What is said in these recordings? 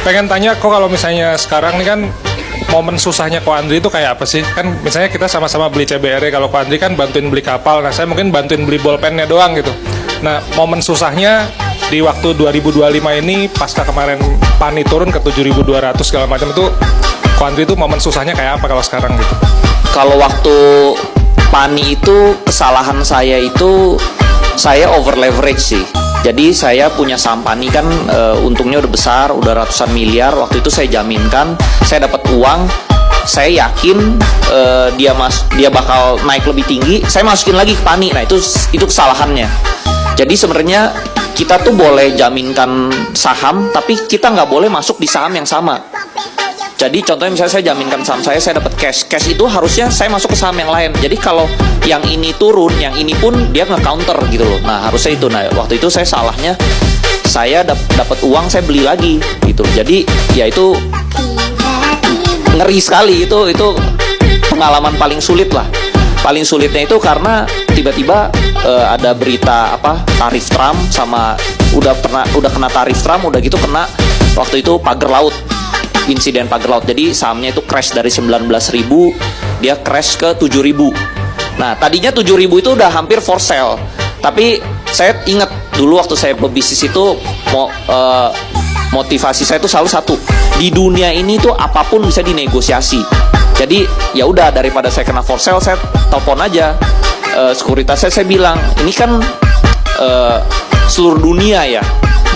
pengen tanya kok kalau misalnya sekarang nih kan momen susahnya Ko Andri itu kayak apa sih? Kan misalnya kita sama-sama beli CBR, kalau Ko Andri kan bantuin beli kapal, nah saya mungkin bantuin beli bolpennya doang gitu. Nah, momen susahnya di waktu 2025 ini pasca kemarin PANI turun ke 7.200 segala macam itu, Ko Andri itu momen susahnya kayak apa kalau sekarang gitu? Kalau waktu PANI itu kesalahan saya itu saya over leverage sih. Jadi saya punya saham PANI kan untungnya udah besar, udah ratusan miliar. Waktu itu saya jaminkan, saya dapat uang, saya yakin dia bakal naik lebih tinggi. Saya masukin lagi ke PANI. Nah itu kesalahannya. Jadi sebenarnya kita tuh boleh jaminkan saham, tapi kita nggak boleh masuk di saham yang sama. Jadi contohnya misalnya saya jaminkan saham saya dapat cash itu harusnya saya masuk ke saham yang lain. Jadi kalau yang ini turun, yang ini pun dia nge-counter gitu loh. Nah harusnya itu. Nah waktu itu saya salahnya, saya dapat uang saya beli lagi gitu. Jadi ya itu ngeri sekali, itu pengalaman paling sulit lah. Paling sulitnya itu karena tiba-tiba ada berita tarif Trump, sama udah kena tarif Trump, udah gitu kena waktu itu pagar laut. Insiden pagar laut. Jadi sahamnya itu crash dari 19.000 dia crash ke 7.000. Nah tadinya 7.000 itu udah hampir for sale. Tapi saya ingat dulu waktu saya berbisnis itu motivasi saya itu selalu satu, di dunia ini tuh apapun bisa dinegosiasi. Jadi ya udah, daripada saya kena for sale, saya telepon aja sekuritas saya bilang ini kan seluruh dunia ya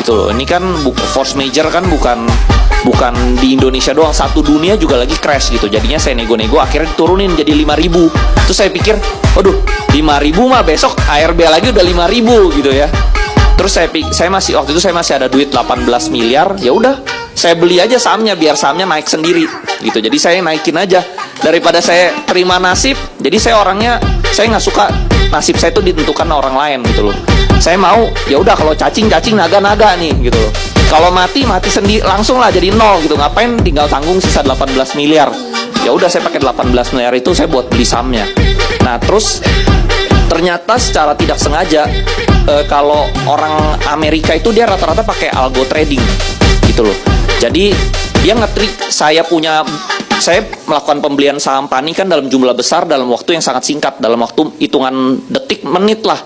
gitu loh. Ini kan force major kan bukan di Indonesia doang, satu dunia juga lagi crash gitu. Jadinya saya nego-nego, akhirnya diturunin jadi 5.000. Terus saya pikir, waduh 5.000 mah besok ARB lagi udah 5.000 gitu ya. Terus saya masih waktu itu saya masih ada duit 18 miliar. Ya udah, saya beli aja sahamnya biar sahamnya naik sendiri gitu. Jadi saya naikin aja daripada saya terima nasib. Jadi saya orangnya, saya nggak suka nasib saya itu ditentukan orang lain gitu loh. Saya mau ya udah, kalau cacing naga nih gitu loh. Kalau mati sendiri langsung lah jadi nol gitu. Ngapain tinggal tanggung sisa 18 miliar. Ya udah, saya pakai 18 miliar itu saya buat beli sahamnya. Nah, terus ternyata secara tidak sengaja kalau orang Amerika itu dia rata-rata pakai algo trading gitu loh. Jadi dia nge-trick saya melakukan pembelian saham PANI kan dalam jumlah besar dalam waktu yang sangat singkat, dalam waktu hitungan detik menit lah.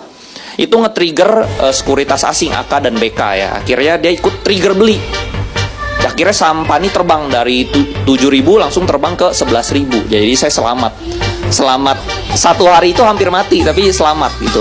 Itu nge-trigger sekuritas asing AK dan BK ya. Akhirnya dia ikut trigger beli. Akhirnya saham PANI terbang dari 7.000 langsung terbang ke 11.000. Jadi saya selamat. Satu hari itu hampir mati, tapi selamat gitu.